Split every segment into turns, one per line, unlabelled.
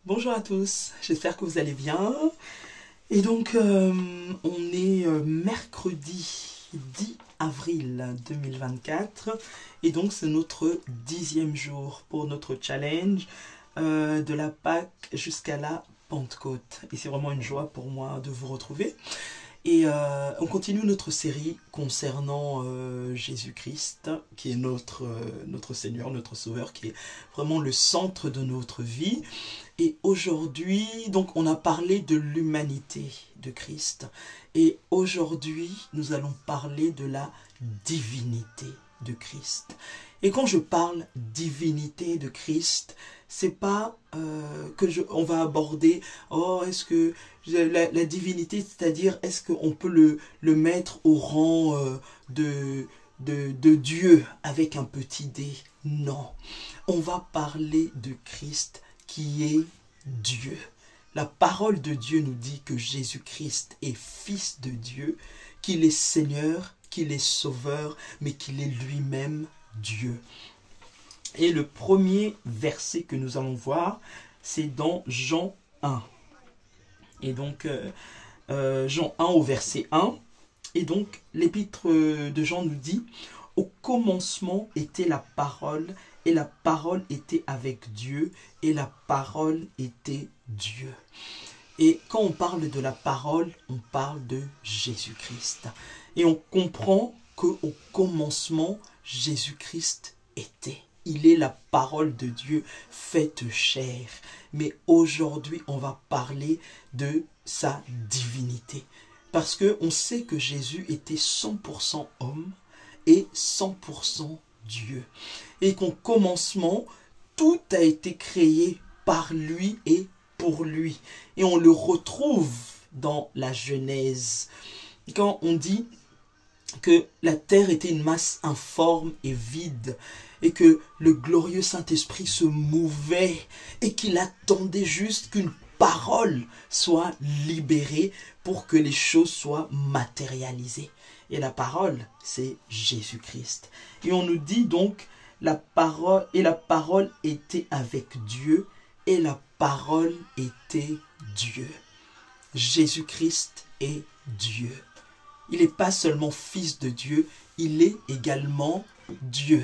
Bonjour à tous, j'espère que vous allez bien. Et donc, on est mercredi 10 avril 2024. Et donc, c'est notre 10e jour pour notre challenge de la Pâque jusqu'à la Pentecôte. Et c'est vraiment une joie pour moi de vous retrouver. Et on continue notre série concernant Jésus-Christ, qui est notre Seigneur, notre Sauveur, qui est vraiment le centre de notre vie. Et aujourd'hui, donc, on a parlé de l'humanité de Christ. Et aujourd'hui, nous allons parler de la divinité de Christ. Et quand je parle divinité de Christ, c'est pas on va aborder, oh, est-ce que la divinité, c'est-à-dire, est-ce qu'on peut le mettre au rang de Dieu avec un petit d? Non. On va parler de Christ qui est Dieu. La parole de Dieu nous dit que Jésus-Christ est Fils de Dieu, qu'il est Seigneur, qu'il est Sauveur, mais qu'il est lui-même Dieu. Et le premier verset que nous allons voir, c'est dans Jean 1. Et donc, Jean 1 au verset 1. Et donc, l'épître de Jean nous dit, « Au commencement était la parole, et la parole était avec Dieu, et la parole était Dieu. » Et quand on parle de la parole, on parle de Jésus-Christ. Et on comprend qu'au commencement, Jésus-Christ était. Il est la parole de Dieu faite chair. Mais aujourd'hui, on va parler de sa divinité. Parce qu'on sait que Jésus était 100% homme et 100% Dieu. Et qu'au commencement, tout a été créé par lui et pour lui. Et on le retrouve dans la Genèse. Quand on dit que la terre était une masse informe et vide, et que le glorieux Saint-Esprit se mouvait, et qu'il attendait juste qu'une parole soit libérée pour que les choses soient matérialisées. Et la parole, c'est Jésus-Christ. Et on nous dit donc, la parole était avec Dieu, et la parole était Dieu. Jésus-Christ est Dieu. Il n'est pas seulement Fils de Dieu, il est également Dieu.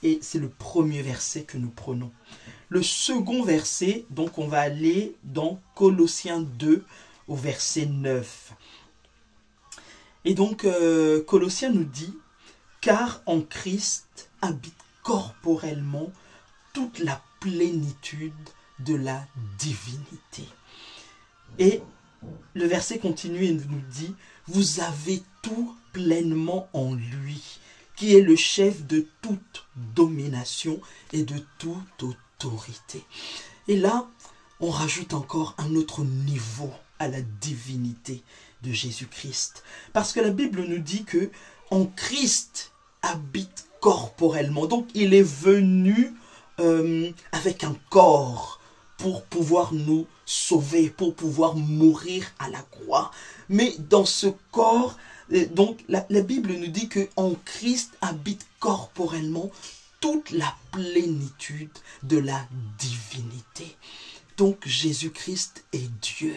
Et c'est le premier verset que nous prenons. Le second verset, donc on va aller dans Colossiens 2 au verset 9. Et donc Colossiens nous dit, « Car en Christ habite corporellement toute la plénitude de la divinité. » Et le verset continue et nous dit, « Vous avez tout pleinement en lui, qui est le chef de toute domination et de toute autorité. » Et là, on rajoute encore un autre niveau à la divinité de Jésus-Christ. Parce que la Bible nous dit que en Christ habite corporellement. Donc, il est venu avec un corps pour pouvoir nous sauver, pour pouvoir mourir à la croix. Mais dans ce corps, donc la Bible nous dit qu'en Christ habite corporellement toute la plénitude de la divinité. Donc Jésus-Christ est Dieu.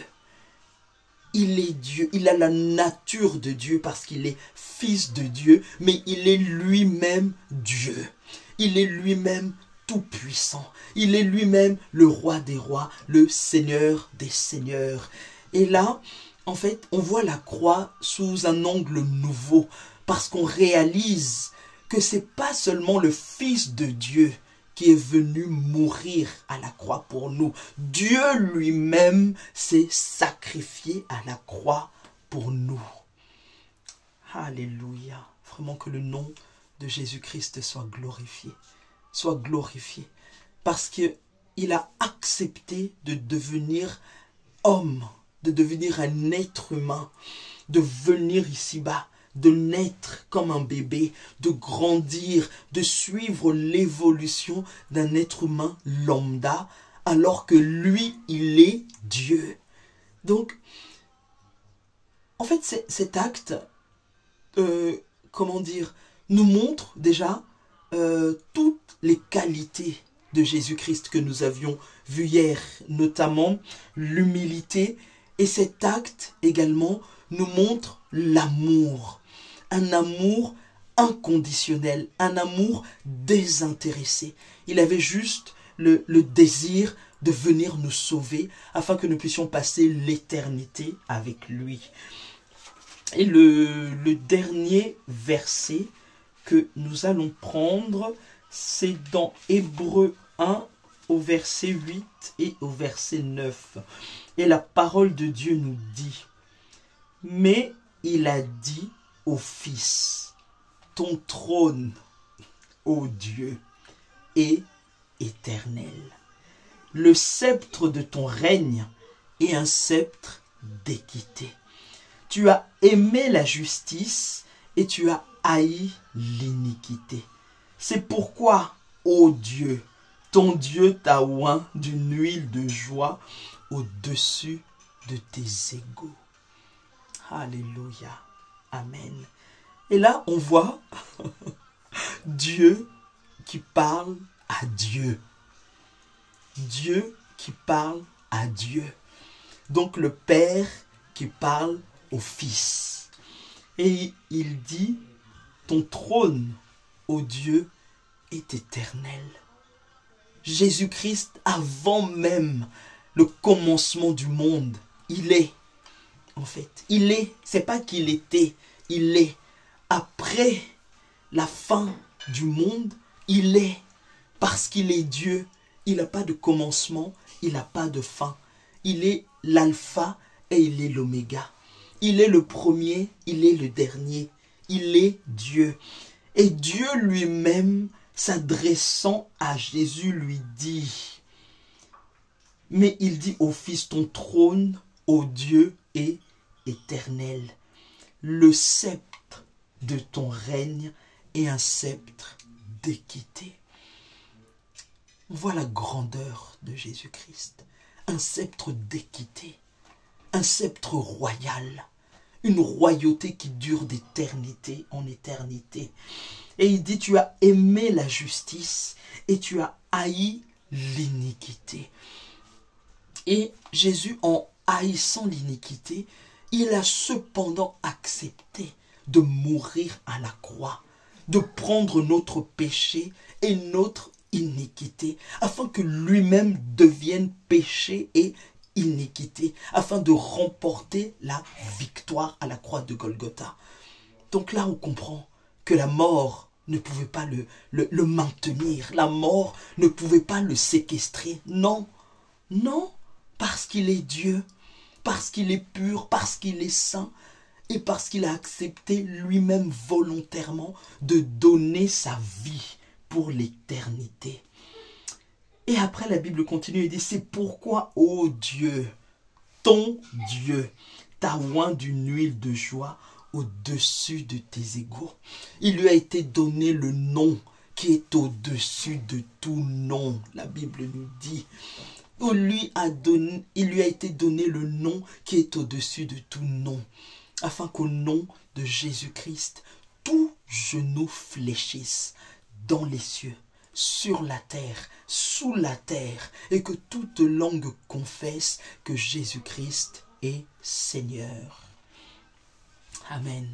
Il est Dieu, il a la nature de Dieu parce qu'il est Fils de Dieu, mais il est lui-même Dieu. Il est lui-même tout-puissant. Il est lui-même le roi des rois, le Seigneur des seigneurs. Et là, en fait, on voit la croix sous un angle nouveau parce qu'on réalise que c'est pas seulement le Fils de Dieu qui est venu mourir à la croix pour nous. Dieu lui-même s'est sacrifié à la croix pour nous. Alléluia. Vraiment que le nom de Jésus-Christ soit glorifié. Soit glorifié. Parce qu'il a accepté de devenir homme, de devenir un être humain, de venir ici-bas, de naître comme un bébé, de grandir, de suivre l'évolution d'un être humain lambda, alors que lui, il est Dieu. Donc, en fait, cet acte, comment dire, nous montre déjà toutes les qualités de Jésus-Christ que nous avions vu hier, notamment l'humilité. Et cet acte également nous montre l'amour, un amour inconditionnel, un amour désintéressé. Il avait juste le désir de venir nous sauver afin que nous puissions passer l'éternité avec lui. Et le dernier verset que nous allons prendre, c'est dans Hébreux 1 au verset 8 et au verset 9. Et la parole de Dieu nous dit: mais il a dit au Fils, ton trône, ô Dieu, est éternel. Le sceptre de ton règne est un sceptre d'équité. Tu as aimé la justice et tu as haï l'iniquité. C'est pourquoi, ô Dieu, ton Dieu t'a oint d'une huile de joie au-dessus de tes égaux. Alléluia. Amen. Et là, on voit Dieu qui parle à Dieu. Dieu qui parle à Dieu. Donc le Père qui parle au Fils. Et il dit, ton trône, ô Dieu, est éternel. Jésus-Christ, avant même le commencement du monde, il est. En fait, il est. C'est pas qu'il était, il est. Après la fin du monde, il est. Parce qu'il est Dieu, il n'a pas de commencement, il n'a pas de fin. Il est l'alpha et il est l'oméga. Il est le premier, il est le dernier. Il est Dieu. Et Dieu lui-même, s'adressant à Jésus, lui dit, mais il dit au Fils, ton trône, ô Dieu, est éternel. Le sceptre de ton règne est un sceptre d'équité. On voit la grandeur de Jésus-Christ. Un sceptre d'équité. Un sceptre royal. Une royauté qui dure d'éternité en éternité. Et il dit, tu as aimé la justice et tu as haï l'iniquité. Et Jésus, en haïssant l'iniquité, il a cependant accepté de mourir à la croix, de prendre notre péché et notre iniquité, afin que lui-même devienne péché et iniquité, afin de remporter la victoire à la croix de Golgotha. Donc là, on comprend que la mort ne pouvait pas le maintenir, la mort ne pouvait pas le séquestrer. Non, non, parce qu'il est Dieu, parce qu'il est pur, parce qu'il est saint, et parce qu'il a accepté lui-même volontairement de donner sa vie pour l'éternité. Et après, la Bible continue et dit, c'est pourquoi, ô Dieu, ton Dieu, t'a oint d'une huile de joie au-dessus de tes égaux. Il lui a été donné le nom qui est au-dessus de tout nom. La Bible nous dit, il lui a été donné le nom qui est au-dessus de tout nom, afin qu'au nom de Jésus-Christ, tout genou fléchisse dans les cieux, sur la terre, sous la terre, et que toute langue confesse que Jésus-Christ est Seigneur. Amen.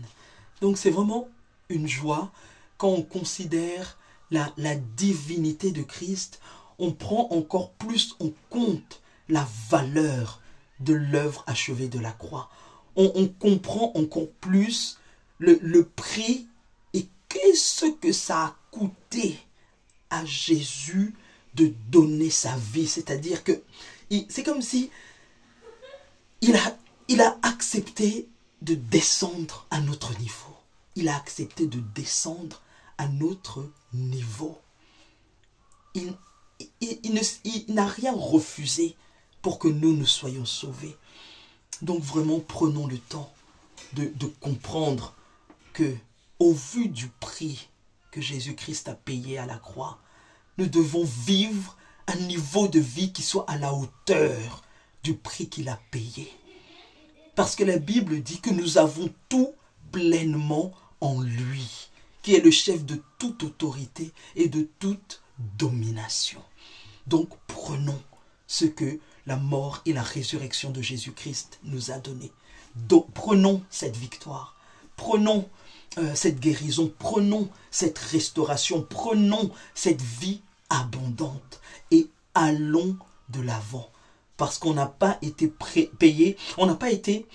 Donc c'est vraiment une joie quand on considère la divinité de Christ. On prend encore plus en compte la valeur de l'œuvre achevée de la croix. On comprend encore plus le prix et qu'est-ce que ça a coûté à Jésus de donner sa vie. C'est-à-dire que c'est comme si il a accepté de descendre à notre niveau. Il a accepté de descendre à notre niveau. Il n'a rien refusé pour que nous soyons sauvés. Donc vraiment, prenons le temps de comprendre que, au vu du prix que Jésus-Christ a payé à la croix, nous devons vivre un niveau de vie qui soit à la hauteur du prix qu'il a payé. Parce que la Bible dit que nous avons tout pleinement en lui, qui est le chef de toute autorité et de toute domination. Donc prenons ce que la mort et la résurrection de Jésus-Christ nous a donné. Donc prenons cette victoire, prenons cette guérison, prenons cette restauration, prenons cette vie abondante et allons de l'avant. Parce qu'on n'a pas été payé, on n'a pas été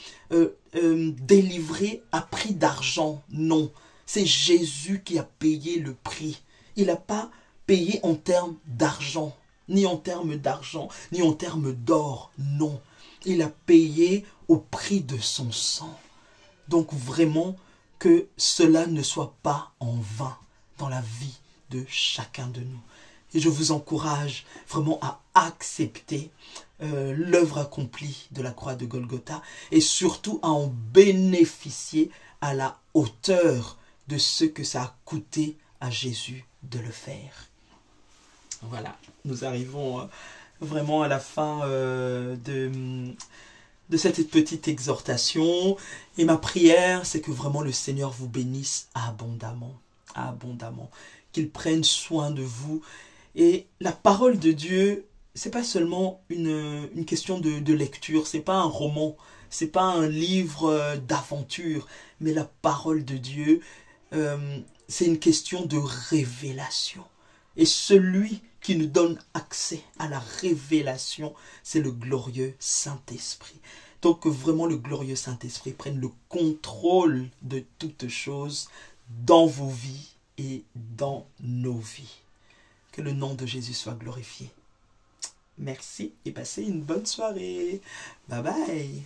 délivré à prix d'argent, non. C'est Jésus qui a payé le prix. Il n'a pas payé en termes d'argent, ni en termes d'argent, ni en termes d'or, non. Il a payé au prix de son sang. Donc vraiment que cela ne soit pas en vain dans la vie de chacun de nous. Et je vous encourage vraiment à accepter l'œuvre accomplie de la croix de Golgotha et surtout à en bénéficier à la hauteur de ce que ça a coûté à Jésus de le faire. Voilà, nous arrivons vraiment à la fin de cette petite exhortation. Et ma prière, c'est que vraiment le Seigneur vous bénisse abondamment, abondamment. Qu'il prenne soin de vous. Et la parole de Dieu, c'est pas seulement une question de lecture, c'est pas un roman, c'est pas un livre d'aventure, mais la parole de Dieu, c'est une question de révélation. Et celui qui nous donne accès à la révélation, c'est le glorieux Saint-Esprit. Donc que vraiment le glorieux Saint-Esprit prenne le contrôle de toutes choses dans vos vies et dans nos vies. Que le nom de Jésus soit glorifié. Merci et passez une bonne soirée. Bye bye.